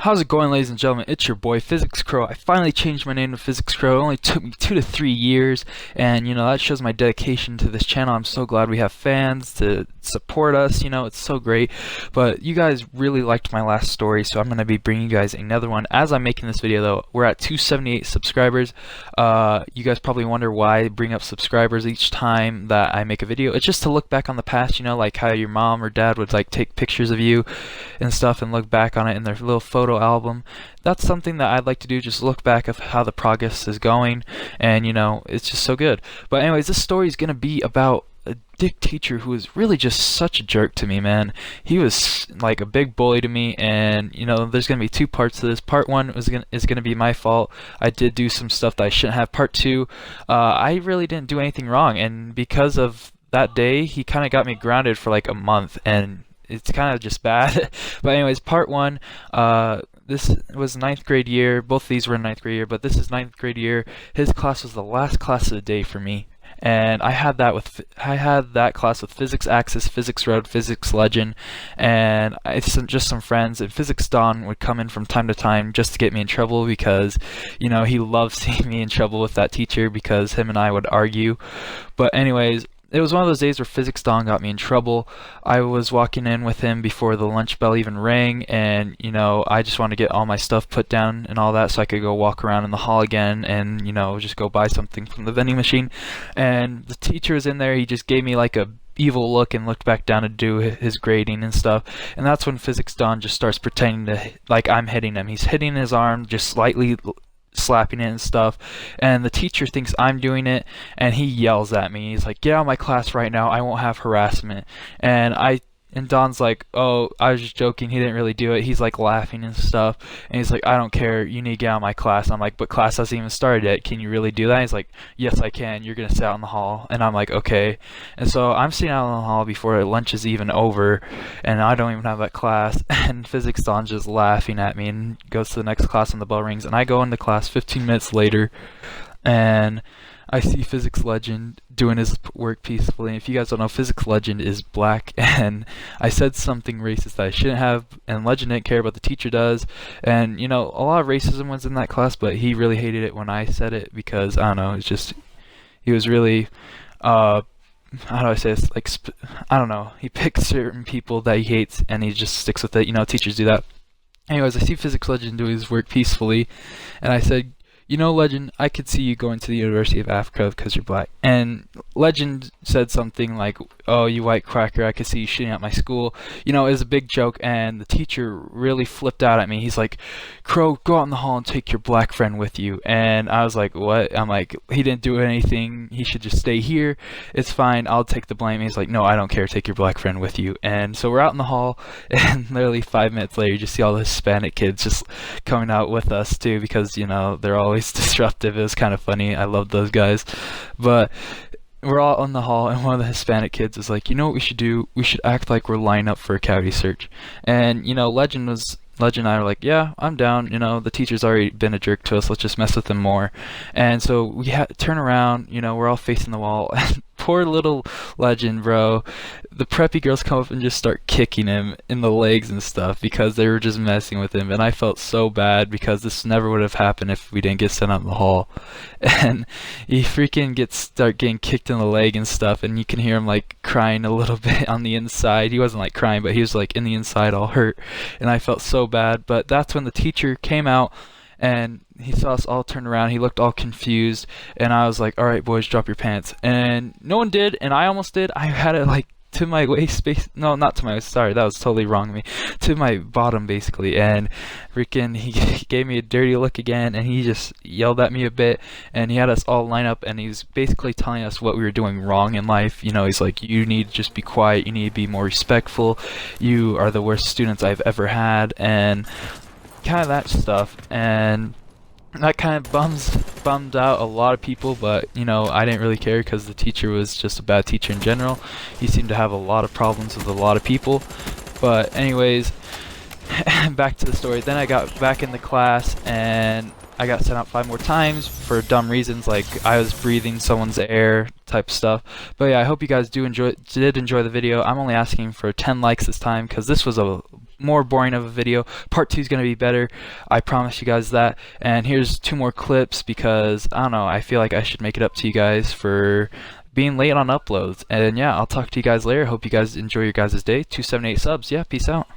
How's it going, ladies and gentlemen? It's your boy FySx Crow. I finally changed my name to FySx Crow. It only took me 2 to 3 years, and that shows my dedication to this channel. I'm so glad we have fans to support us. It's so great. But you guys really liked my last story, so I'm going to be bringing you guys another one. As I'm making this video, though, we're at 278 subscribers. You guys probably wonder why I bring up subscribers each time that I make a video. It's just to look back on the past, like how your mom or dad would take pictures of you and stuff and look back on it in their little photo album. That's something that I'd like to do, just look back of how the progress is going, and it's just so good. But anyways, this story is gonna be about a dick teacher who was really just such a jerk to me, man. He was like a big bully to me, and there's gonna be 2 parts to this. Part 1 is gonna be my fault. I did do some stuff that I shouldn't have. Part 2, I really didn't do anything wrong, and because of that day, he kind of got me grounded for like a month, and it's kind of just bad. But anyways, part 1, this was 9th grade year. Both of these were in 9th grade year, but this is 9th grade year. His class was the last class of the day for me, and I had that class with Physics Axis, Physics Road, Physics Legend, and just some friends. And Physics Don would come in from time to time just to get me in trouble, because he loved seeing me in trouble with that teacher, because him and I would argue. But anyways, it was one of those days where Physics Don got me in trouble. I was walking in with him before the lunch bell even rang, and I just wanted to get all my stuff put down and all that so I could go walk around in the hall again and just go buy something from the vending machine. And the teacher was in there. He just gave me like a evil look and looked back down to do his grading and stuff. And that's when Physics Don just starts pretending to like I'm hitting him. He's hitting his arm, just slightly slapping it and stuff, and the teacher thinks I'm doing it, and he yells at me. He's like, "Get out of my class right now, I won't have harassment." And Don's like, "Oh, I was just joking, he didn't really do it." He's like laughing and stuff, and he's like, "I don't care, you need to get out of my class." I'm like, "But class hasn't even started yet, can you really do that?" He's like, "Yes, I can, you're gonna sit out in the hall." And I'm like, "Okay." And so I'm sitting out in the hall before lunch is even over, and I don't even have that class, and Physics Don's just laughing at me and goes to the next class, and the bell rings, and I go into class 15 minutes later, and I see Physics Legend doing his work peacefully. If you guys don't know, Physics Legend is black, and I said something racist that I shouldn't have, and Legend didn't care, but the teacher does. And a lot of racism was in that class, but he really hated it when I said it, because I don't know, it's just he was really how do I say this, I don't know, he picks certain people that he hates and he just sticks with it. Teachers do that. Anyways, I see Physics Legend doing his work peacefully, and I said, Legend, I could see you going to the University of Africa because you're black. And Legend said something like, "Oh, you white cracker, I could see you shitting at my school." It was a big joke, and the teacher really flipped out at me. He's like, "Crow, go out in the hall and take your black friend with you." And I was like, "What?" I'm like, "He didn't do anything. He should just stay here. It's fine. I'll take the blame." He's like, "No, I don't care. Take your black friend with you." And so we're out in the hall, and literally 5 minutes later, you just see all the Hispanic kids just coming out with us too, because, they're always disruptive. It was kind of funny. I love those guys. But we're all in the hall, and one of the Hispanic kids is like, "What we should do? We should act like we're lining up for a cavity search." And Legend and I were like, "Yeah, I'm down. The teacher's already been a jerk to us. Let's just mess with him more." And so we had to turn around. We're all facing the wall. And poor little Legend, bro. The preppy girls come up and just start kicking him in the legs and stuff, because they were just messing with him. And I felt so bad, because this never would have happened if we didn't get sent out in the hall. And he freaking start getting kicked in the leg and stuff, and you can hear him like crying a little bit on the inside. He wasn't like crying, but he was like in the inside all hurt, and I felt so bad. But that's when the teacher came out, and he saw us all turn around. He looked all confused, and I was like, "All right, boys, drop your pants." And no one did, and I almost did. I had it like to my waist, no, not to my waist, sorry, that was totally wrong of me, to my bottom basically. And freaking he gave me a dirty look again, and he just yelled at me a bit, and he had us all line up, and he was basically telling us what we were doing wrong in life. He's like, "You need to just be quiet, you need to be more respectful, you are the worst students I've ever had," and kind of that stuff. And that kind of bummed out a lot of people, but I didn't really care, because the teacher was just a bad teacher in general. He seemed to have a lot of problems with a lot of people. But anyways, back to the story. Then I got back in the class, and I got sent out 5 more times for dumb reasons, like I was breathing someone's air type stuff. But yeah, I hope you guys did enjoy the video. I'm only asking for 10 likes this time, because this was a more boring of a video. Part 2 is going to be better. I promise you guys that. And here's 2 more clips because, I don't know, I feel like I should make it up to you guys for being late on uploads. And yeah, I'll talk to you guys later. Hope you guys enjoy your guys' day. 278 subs. Yeah, peace out.